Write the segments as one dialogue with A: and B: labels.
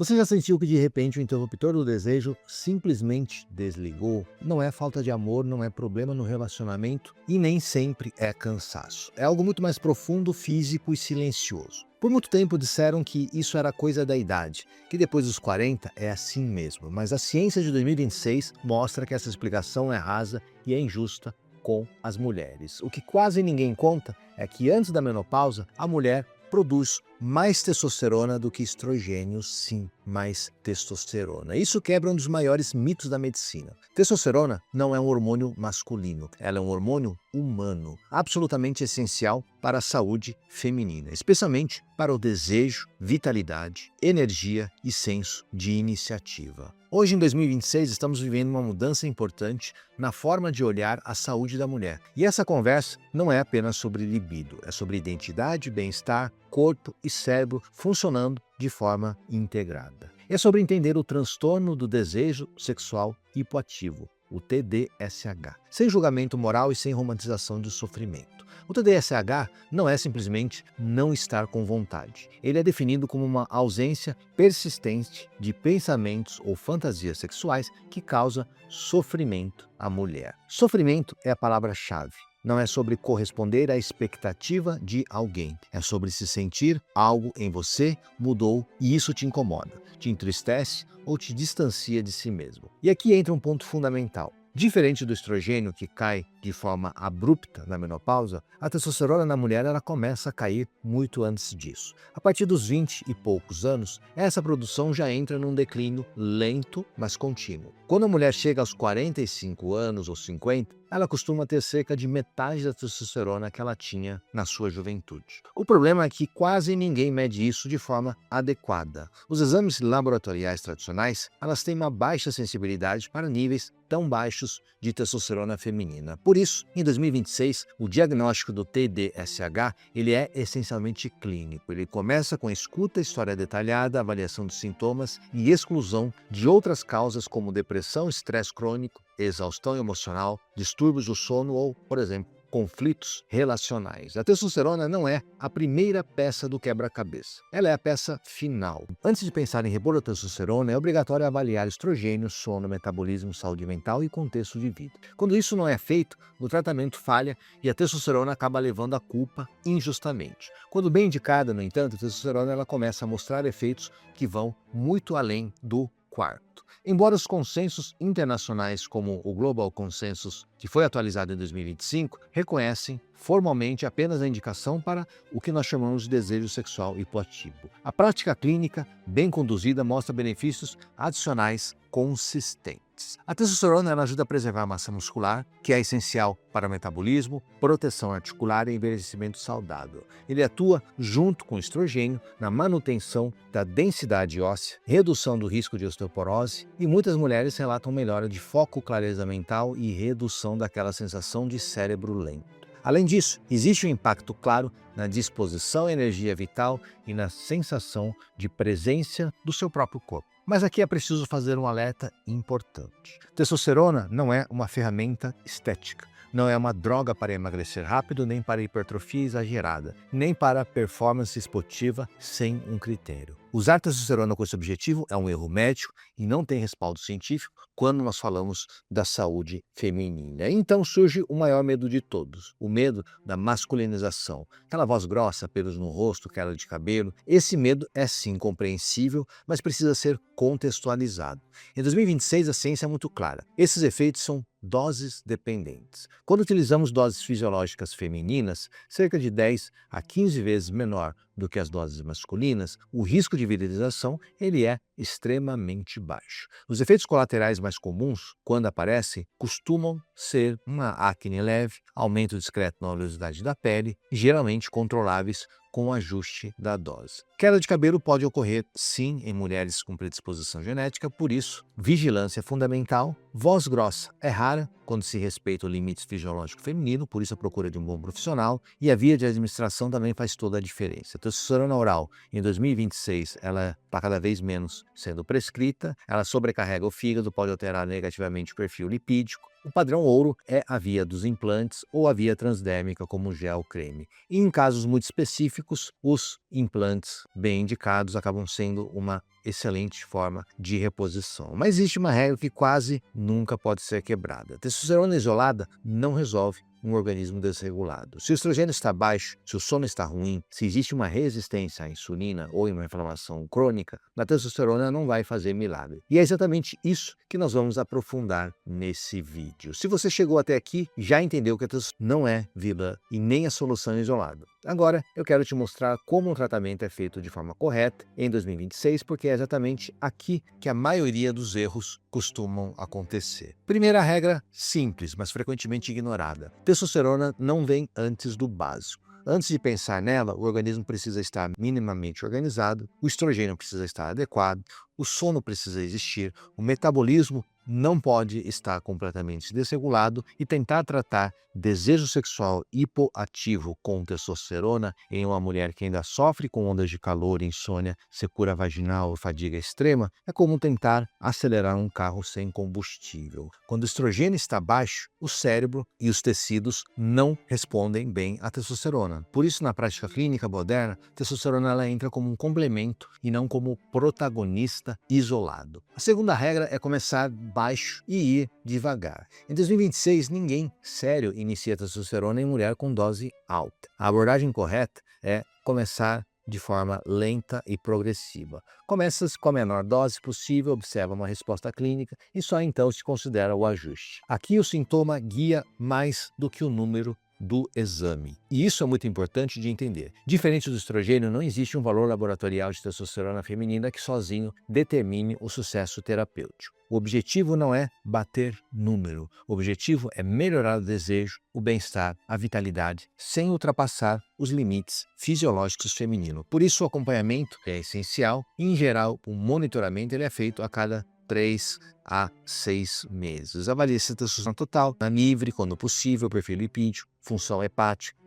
A: Você já sentiu que de repente o interruptor do desejo simplesmente desligou? Não é falta de amor, não é problema no relacionamento e nem sempre é cansaço. É algo muito mais profundo, físico e silencioso. Por muito tempo disseram que isso era coisa da idade, que depois dos 40 é assim mesmo, mas a ciência de 2026 mostra que essa explicação é rasa e é injusta com as mulheres. O que quase ninguém conta é que antes da menopausa, a mulher produz mais testosterona do que estrogênio, sim, mais testosterona. Isso quebra um dos maiores mitos da medicina. Testosterona não é um hormônio masculino, ela é um hormônio humano, absolutamente essencial para a saúde feminina, especialmente para o desejo, vitalidade, energia e senso de iniciativa. Hoje, em 2026, estamos vivendo uma mudança importante na forma de olhar a saúde da mulher. E essa conversa não é apenas sobre libido, é sobre identidade, bem-estar, corpo e cérebro funcionando de forma integrada. É sobre entender o transtorno do desejo sexual hipoativo, o TDSH, sem julgamento moral e sem romantização do sofrimento. O TDSH não é simplesmente não estar com vontade. Ele é definido como uma ausência persistente de pensamentos ou fantasias sexuais que causa sofrimento à mulher. Sofrimento é a palavra-chave. Não é sobre corresponder à expectativa de alguém. É sobre se sentir algo em você mudou e isso te incomoda, te entristece ou te distancia de si mesmo. E aqui entra um ponto fundamental. Diferente do estrogênio, que cai de forma abrupta na menopausa, a testosterona na mulher ela começa a cair muito antes disso. A partir dos 20 e poucos anos, essa produção já entra num declínio lento, mas contínuo. Quando a mulher chega aos 45 anos ou 50, ela costuma ter cerca de metade da testosterona que ela tinha na sua juventude. O problema é que quase ninguém mede isso de forma adequada. Os exames laboratoriais tradicionais, elas têm uma baixa sensibilidade para níveis tão baixos de testosterona feminina. Por isso, em 2026, o diagnóstico do TDSH ele é essencialmente clínico. Ele começa com escuta, história detalhada, avaliação de sintomas e exclusão de outras causas como depressão, estresse crônico, exaustão emocional, distúrbios do sono ou, por exemplo, conflitos relacionais. A testosterona não é a primeira peça do quebra-cabeça. Ela é a peça final. Antes de pensar em repor a testosterona, é obrigatório avaliar estrogênio, sono, metabolismo, saúde mental e contexto de vida. Quando isso não é feito, o tratamento falha e a testosterona acaba levando a culpa injustamente. Quando bem indicada, no entanto, a testosterona ela começa a mostrar efeitos que vão muito além do quarto. Embora os consensos internacionais, como o Global Consensus, que foi atualizado em 2025, reconhecem formalmente apenas a indicação para o que nós chamamos de desejo sexual hipoativo. A prática clínica, bem conduzida, mostra benefícios adicionais consistentes. A testosterona ela ajuda a preservar a massa muscular, que é essencial para o metabolismo, proteção articular e envelhecimento saudável. Ele atua junto com o estrogênio na manutenção da densidade óssea, redução do risco de osteoporose e muitas mulheres relatam melhora de foco, clareza mental e redução daquela sensação de cérebro lento. Além disso, existe um impacto claro na disposição, energia vital e na sensação de presença do seu próprio corpo. Mas aqui é preciso fazer um alerta importante. Testosterona não é uma ferramenta estética. Não é uma droga para emagrecer rápido, nem para hipertrofia exagerada, nem para performance esportiva sem um critério. Usar testosterona com esse objetivo é um erro médico e não tem respaldo científico quando nós falamos da saúde feminina. Então surge o maior medo de todos, o medo da masculinização. Aquela voz grossa, pelos no rosto, queda de cabelo. Esse medo é sim compreensível, mas precisa ser contextualizado. Em 2026, a ciência é muito clara. Esses efeitos são doses dependentes. Quando utilizamos doses fisiológicas femininas, cerca de 10 a 15 vezes menor do que as doses masculinas, o risco de virilização ele é extremamente baixo. Os efeitos colaterais mais comuns, quando aparecem, costumam ser uma acne leve, aumento discreto na oleosidade da pele, geralmente controláveis com o ajuste da dose. Queda de cabelo pode ocorrer, sim, em mulheres com predisposição genética, por isso, vigilância é fundamental. Voz grossa é rara quando se respeita o limite fisiológico feminino, por isso a procura de um bom profissional, e a via de administração também faz toda a diferença. A testosterona oral, em 2026, ela está cada vez menos sendo prescrita, ela sobrecarrega o fígado, pode alterar negativamente o perfil lipídico. O padrão ouro é a via dos implantes ou a via transdérmica, como o gel creme. E em casos muito específicos, os implantes bem indicados acabam sendo uma excelente forma de reposição. Mas existe uma regra que quase nunca pode ser quebrada. A testosterona isolada não resolve um organismo desregulado. Se o estrogênio está baixo, se o sono está ruim, se existe uma resistência à insulina ou uma inflamação crônica, a testosterona não vai fazer milagre. E é exatamente isso que nós vamos aprofundar nesse vídeo. Se você chegou até aqui, já entendeu que a testosterona não é vilã e nem a solução isolada. Agora, eu quero te mostrar como um tratamento é feito de forma correta em 2026, porque é exatamente aqui que a maioria dos erros costumam acontecer. Primeira regra simples, mas frequentemente ignorada. Testosterona não vem antes do básico. Antes de pensar nela, o organismo precisa estar minimamente organizado, o estrogênio precisa estar adequado, o sono precisa existir, o metabolismo não pode estar completamente desregulado e tentar tratar desejo sexual hipoativo com testosterona em uma mulher que ainda sofre com ondas de calor, insônia, secura vaginal ou fadiga extrema é como tentar acelerar um carro sem combustível. Quando o estrogênio está baixo, o cérebro e os tecidos não respondem bem à testosterona. Por isso, na prática clínica moderna, a testosterona ela entra como um complemento e não como protagonista isolado. A segunda regra é começar baixo e ir devagar. Em 2026, ninguém sério inicia testosterona em mulher com dose alta. A abordagem correta é começar de forma lenta e progressiva. Começa com a menor dose possível, observa uma resposta clínica e só então se considera o ajuste. Aqui o sintoma guia mais do que o número do exame. E isso é muito importante de entender. Diferente do estrogênio, não existe um valor laboratorial de testosterona feminina que sozinho determine o sucesso terapêutico. O objetivo não é bater número. O objetivo é melhorar o desejo, o bem-estar, a vitalidade, sem ultrapassar os limites fisiológicos femininos. Por isso, o acompanhamento é essencial. Em geral, o monitoramento ele é feito a cada 3 a 6 meses. Avalie-se a testosterona total, na livre, quando possível, perfil lipídico, função hepática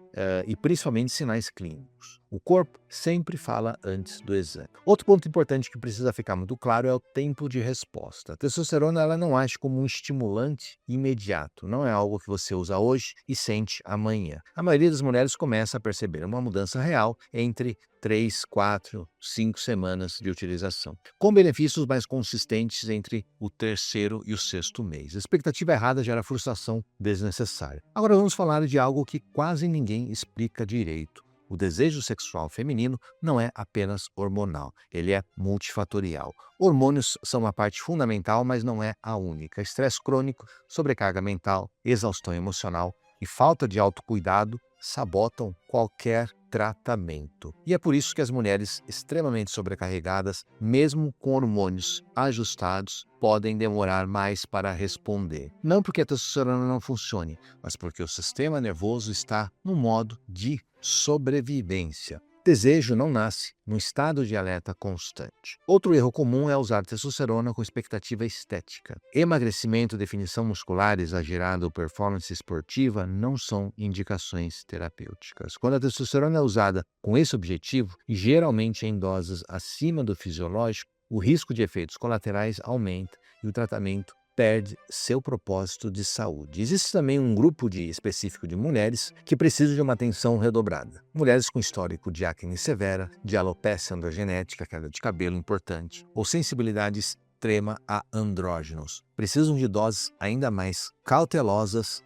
A: e principalmente sinais clínicos. O corpo sempre fala antes do exame. Outro ponto importante que precisa ficar muito claro é o tempo de resposta. A testosterona ela não age como um estimulante imediato, não é algo que você usa hoje e sente amanhã. A maioria das mulheres começa a perceber uma mudança real entre 3, 4, 5 semanas de utilização, com benefícios mais consistentes entre o terceiro e o sexto mês. A expectativa errada gera frustração desnecessária. Agora vamos falar de algo que quase ninguém explica direito. O desejo sexual feminino não é apenas hormonal, ele é multifatorial. Hormônios são uma parte fundamental, mas não é a única. Estresse crônico, sobrecarga mental, exaustão emocional e falta de autocuidado sabotam qualquer tratamento. E é por isso que as mulheres extremamente sobrecarregadas, mesmo com hormônios ajustados, podem demorar mais para responder. Não porque a testosterona não funcione, mas porque o sistema nervoso está no modo de sobrevivência. Desejo não nasce num estado de alerta constante. Outro erro comum é usar testosterona com expectativa estética. Emagrecimento, definição muscular exagerada ou performance esportiva não são indicações terapêuticas. Quando a testosterona é usada com esse objetivo, e geralmente em doses acima do fisiológico, o risco de efeitos colaterais aumenta e o tratamento perde seu propósito de saúde. Existe também um grupo específico de mulheres que precisam de uma atenção redobrada. Mulheres com histórico de acne severa, de alopecia androgenética, queda de cabelo importante, ou sensibilidade extrema a andrógenos. Precisam de doses ainda mais cautelosas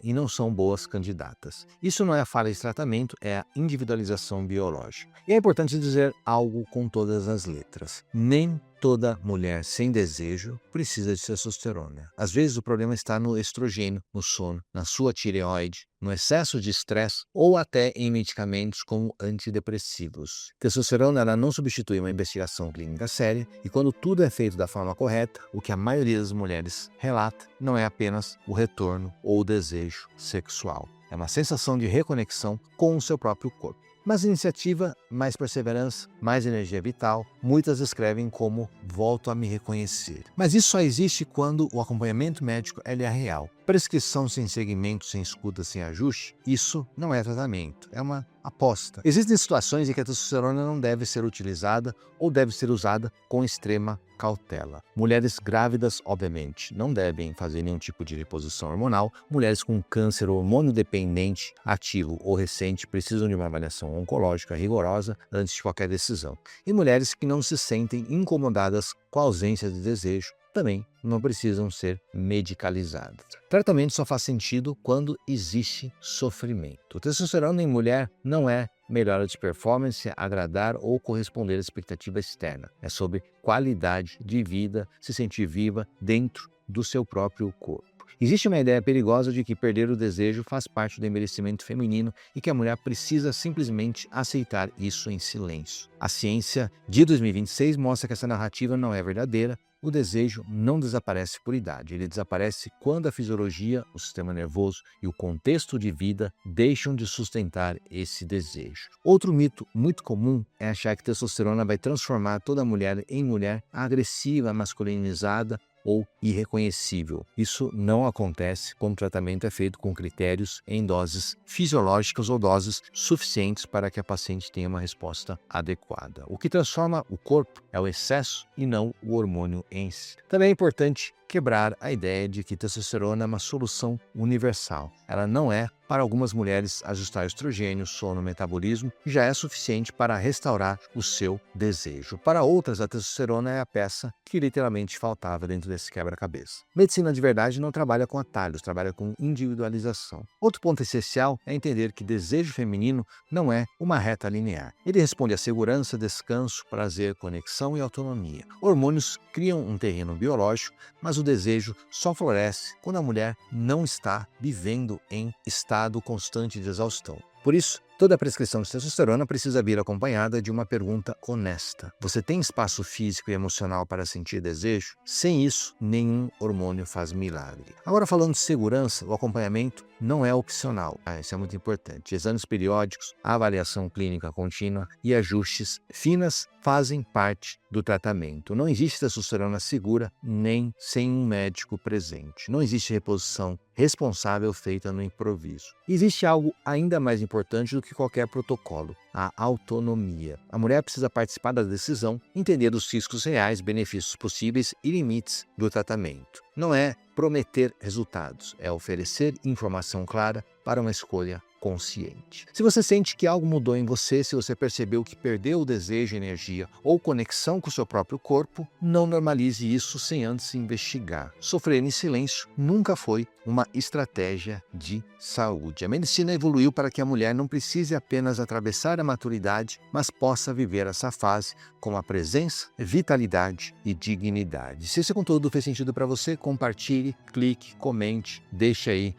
A: e não são boas candidatas. Isso não é a falha de tratamento, é a individualização biológica. E é importante dizer algo com todas as letras. Nem toda mulher sem desejo precisa de testosterona. Às vezes o problema está no estrogênio, no sono, na sua tireoide, no excesso de estresse ou até em medicamentos como antidepressivos. Testosterona ela não substitui uma investigação clínica séria e quando tudo é feito da forma correta, o que a maioria das mulheres relata não é apenas o retorno ou o desejo sexual. É uma sensação de reconexão com o seu próprio corpo. Mas iniciativa, mais perseverança, mais energia vital, muitas descrevem como volto a me reconhecer. Mas isso só existe quando o acompanhamento médico é real. Prescrição sem segmento, sem escuta, sem ajuste, isso não é tratamento, é uma aposta. Existem situações em que a testosterona não deve ser utilizada ou deve ser usada com extrema cautela. Mulheres grávidas, obviamente, não devem fazer nenhum tipo de reposição hormonal. Mulheres com câncer hormônio dependente, ativo ou recente precisam de uma avaliação oncológica rigorosa antes de qualquer decisão. E mulheres que não se sentem incomodadas com a ausência de desejo também não precisam ser medicalizadas. Tratamento só faz sentido quando existe sofrimento. Testosterona em mulher não é melhora de performance, agradar ou corresponder à expectativa externa. É sobre qualidade de vida, se sentir viva dentro do seu próprio corpo. Existe uma ideia perigosa de que perder o desejo faz parte do envelhecimento feminino e que a mulher precisa simplesmente aceitar isso em silêncio. A ciência de 2026 mostra que essa narrativa não é verdadeira. O desejo não desaparece por idade, ele desaparece quando a fisiologia, o sistema nervoso e o contexto de vida deixam de sustentar esse desejo. Outro mito muito comum é achar que testosterona vai transformar toda mulher em mulher agressiva, masculinizada ou irreconhecível. Isso não acontece quando o tratamento é feito com critérios em doses fisiológicas ou doses suficientes para que a paciente tenha uma resposta adequada. O que transforma o corpo é o excesso e não o hormônio em si. Também é importante quebrar a ideia de que testosterona é uma solução universal. Ela não é. Para algumas mulheres, ajustar estrogênio, sono, metabolismo já é suficiente para restaurar o seu desejo. Para outras, a testosterona é a peça que literalmente faltava dentro desse quebra-cabeça. Medicina de verdade não trabalha com atalhos, trabalha com individualização. Outro ponto essencial é entender que desejo feminino não é uma reta linear. Ele responde a segurança, descanso, prazer, conexão e autonomia. Hormônios criam um terreno biológico, mas o desejo só floresce quando a mulher não está vivendo em estado constante de exaustão. Por isso, toda prescrição de testosterona precisa vir acompanhada de uma pergunta honesta. Você tem espaço físico e emocional para sentir desejo? Sem isso, nenhum hormônio faz milagre. Agora, falando de segurança, o acompanhamento não é opcional. Isso é muito importante. Exames periódicos, avaliação clínica contínua e ajustes finas fazem parte do tratamento. Não existe testosterona segura nem sem um médico presente. Não existe reposição responsável feita no improviso. Existe algo ainda mais importante do que qualquer protocolo: a autonomia. A mulher precisa participar da decisão, entender os riscos reais, benefícios possíveis e limites do tratamento. Não é prometer resultados, é oferecer informação clara para uma escolha consciente. Se você sente que algo mudou em você, se você percebeu que perdeu o desejo, energia ou conexão com o seu próprio corpo, não normalize isso sem antes investigar. Sofrer em silêncio nunca foi uma estratégia de saúde. A medicina evoluiu para que a mulher não precise apenas atravessar a maturidade, mas possa viver essa fase com a presença, vitalidade e dignidade. Se esse conteúdo fez sentido para você, compartilhe, clique, comente, deixe aí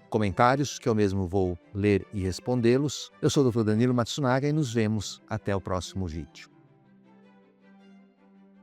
A: comentários que eu mesmo vou ler e respondê-los. Eu sou o Dr. Danilo Matsunaga e nos vemos até o próximo vídeo.